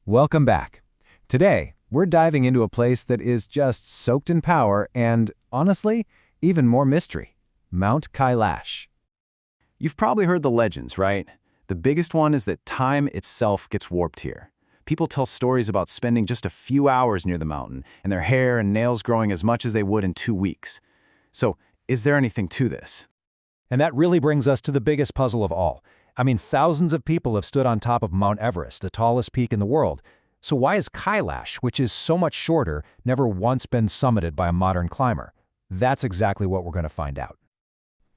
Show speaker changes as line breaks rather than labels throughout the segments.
Welcome back. Today, we're diving into a place that is just soaked in power and, honestly, even more mystery. Mount Kailash. You've probably heard the legends, right? The biggest one is that time itself gets warped here. People tell stories about spending just a few hours near the mountain and their hair and nails growing as much as they would in 2 weeks. So, is there anything to this?
And that really brings us to the biggest puzzle of all. I mean, thousands of people have stood on top of Mount Everest, the tallest peak in the world. So why is Kailash, which is so much shorter, never once been summited by a modern climber? That's exactly what we're going to find out.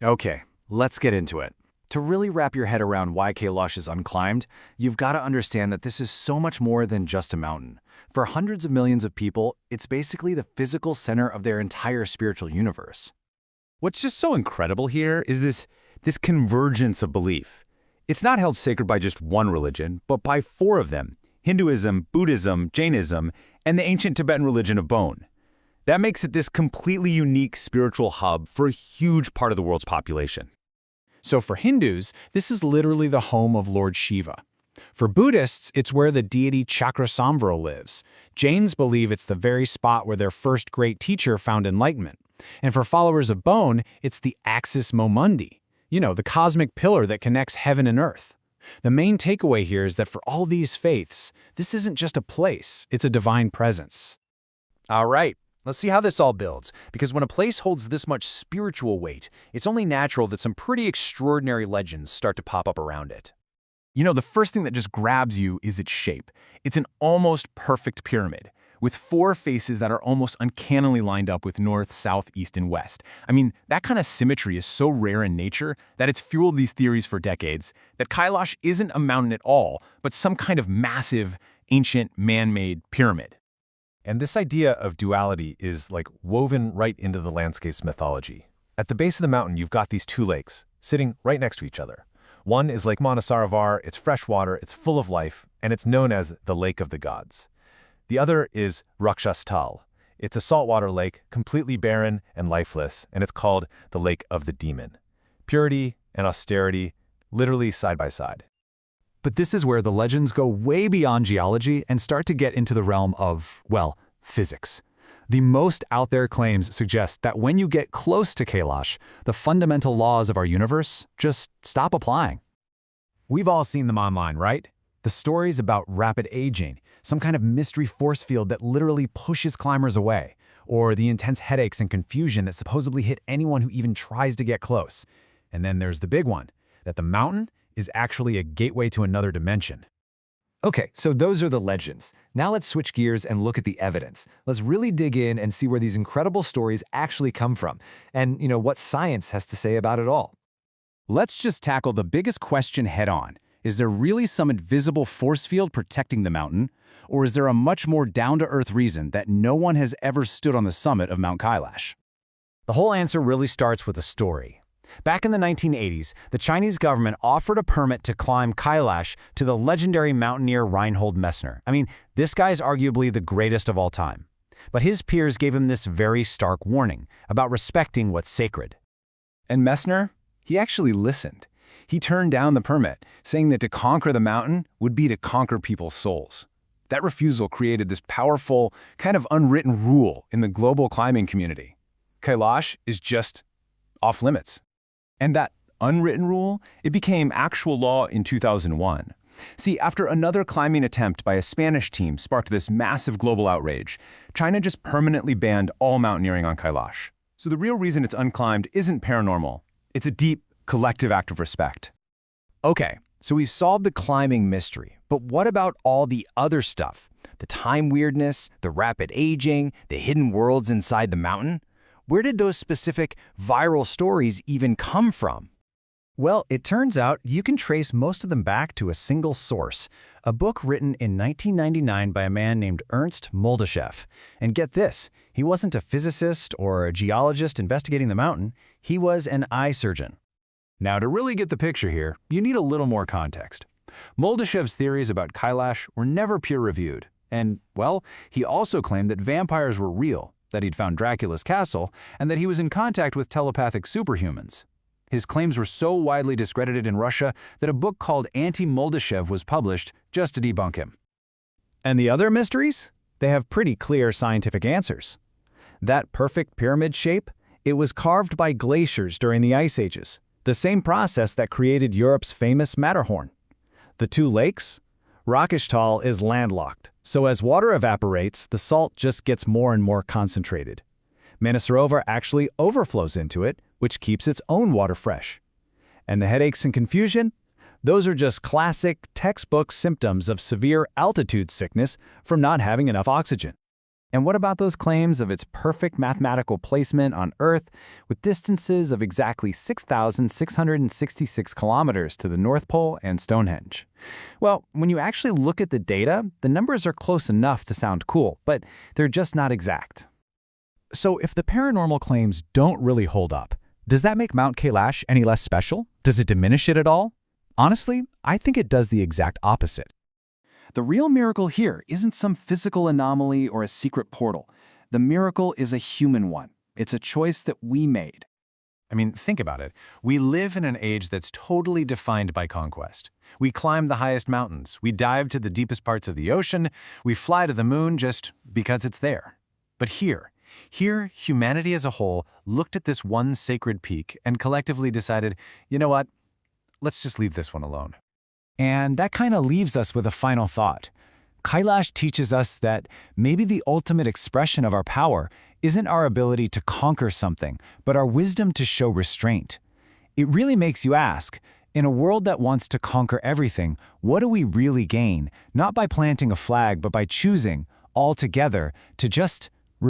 Okay, let's get into it. To really wrap your head around why Kailash is unclimbed, you've got to understand that this is so much more than just a mountain. For hundreds of millions of people, it's basically the physical center of their entire spiritual universe.
What's just so incredible here is this convergence of belief. It's not held sacred by just one religion, but by 4 of them: Hinduism, Buddhism, Jainism, and the ancient Tibetan religion of Bon. That makes it this completely unique spiritual hub for a huge part of the world's population.
So for Hindus, this is literally the home of Lord Shiva. For Buddhists, it's where the deity Chakrasamvara lives. Jains believe it's the very spot where their first great teacher found enlightenment. And for followers of Bon, it's the Axis Momundi, the cosmic pillar that connects heaven and earth. The main takeaway here is that for all these faiths, this isn't just a place, it's a divine presence.
All right, let's see how this all builds, because when a place holds this much spiritual weight, it's only natural that some pretty extraordinary legends start to pop up around it.
The first thing that just grabs you is its shape. It's an almost perfect pyramid, with 4 faces that are almost uncannily lined up with north, south, east, and west. I mean, that kind of symmetry is so rare in nature that it's fueled these theories for decades, that Kailash isn't a mountain at all, but some kind of massive, ancient, man-made pyramid.
And this idea of duality is like woven right into the landscape's mythology. At the base of the mountain, you've got these 2 lakes sitting right next to each other. One is Lake Manasaravar, it's freshwater, it's full of life, and it's known as the Lake of the Gods. The other is Rakshastal. It's a saltwater lake, completely barren and lifeless, and it's called the Lake of the Demon. Purity and austerity, literally side by side.
But this is where the legends go way beyond geology and start to get into the realm of, well, physics. The most out there claims suggest that when you get close to Kailash, the fundamental laws of our universe just stop applying. We've all seen them online, right? The stories about rapid aging, some kind of mystery force field that literally pushes climbers away, or the intense headaches and confusion that supposedly hit anyone who even tries to get close. And then there's the big one, that the mountain is actually a gateway to another dimension. Okay, so those are the legends. Now let's switch gears and look at the evidence. Let's really dig in and see where these incredible stories actually come from, and what science has to say about it all. Let's just tackle the biggest question head-on. Is there really some invisible force field protecting the mountain? Or is there a much more down-to-earth reason that no one has ever stood on the summit of Mount Kailash? The whole answer really starts with a story. Back in the 1980s, the Chinese government offered a permit to climb Kailash to the legendary mountaineer Reinhold Messner. I mean, this guy's arguably the greatest of all time. But his peers gave him this very stark warning about respecting what's sacred. And Messner, he actually listened. He turned down the permit, saying that to conquer the mountain would be to conquer people's souls. That refusal created this powerful, kind of unwritten rule in the global climbing community. Kailash is just off limits. And that unwritten rule, it became actual law in 2001. See, after another climbing attempt by a Spanish team sparked this massive global outrage, China just permanently banned all mountaineering on Kailash. So the real reason it's unclimbed isn't paranormal. It's a deep, collective act of respect. Okay, so we've solved the climbing mystery, but what about all the other stuff? The time weirdness, the rapid aging, the hidden worlds inside the mountain? Where did those specific viral stories even come from?
Well, it turns out you can trace most of them back to a single source, a book written in 1999 by a man named Ernst Moldeshev. And get this, he wasn't a physicist or a geologist investigating the mountain, he was an eye surgeon.
Now, to really get the picture here, you need a little more context. Moldeshev's theories about Kailash were never peer-reviewed, and, well, he also claimed that vampires were real, that he'd found Dracula's castle, and that he was in contact with telepathic superhumans. His claims were so widely discredited in Russia that a book called Anti-Moldeshev was published just to debunk him.
And the other mysteries? They have pretty clear scientific answers. That perfect pyramid shape? It was carved by glaciers during the Ice Ages, the same process that created Europe's famous Matterhorn. The two lakes? Rakishtal is landlocked, so as water evaporates, the salt just gets more and more concentrated. Manasarova actually overflows into it, which keeps its own water fresh. And the headaches and confusion? Those are just classic, textbook symptoms of severe altitude sickness from not having enough oxygen.
And what about those claims of its perfect mathematical placement on Earth with distances of exactly 6,666 kilometers to the North Pole and Stonehenge? Well, when you actually look at the data, the numbers are close enough to sound cool, but they're just not exact.
So if the paranormal claims don't really hold up, does that make Mount Kailash any less special? Does it diminish it at all? Honestly, I think it does the exact opposite.
The real miracle here isn't some physical anomaly or a secret portal. The miracle is a human one. It's a choice that we made.
I mean, think about it. We live in an age that's totally defined by conquest. We climb the highest mountains. We dive to the deepest parts of the ocean. We fly to the moon just because it's there. But here, humanity as a whole looked at this one sacred peak and collectively decided, you know what? Let's just leave this one alone.
And that kind of leaves us with a final thought. Kailash teaches us that maybe the ultimate expression of our power isn't our ability to conquer something, but our wisdom to show restraint. It really makes you ask, in a world that wants to conquer everything, what do we really gain, not by planting a flag, but by choosing, all together, to just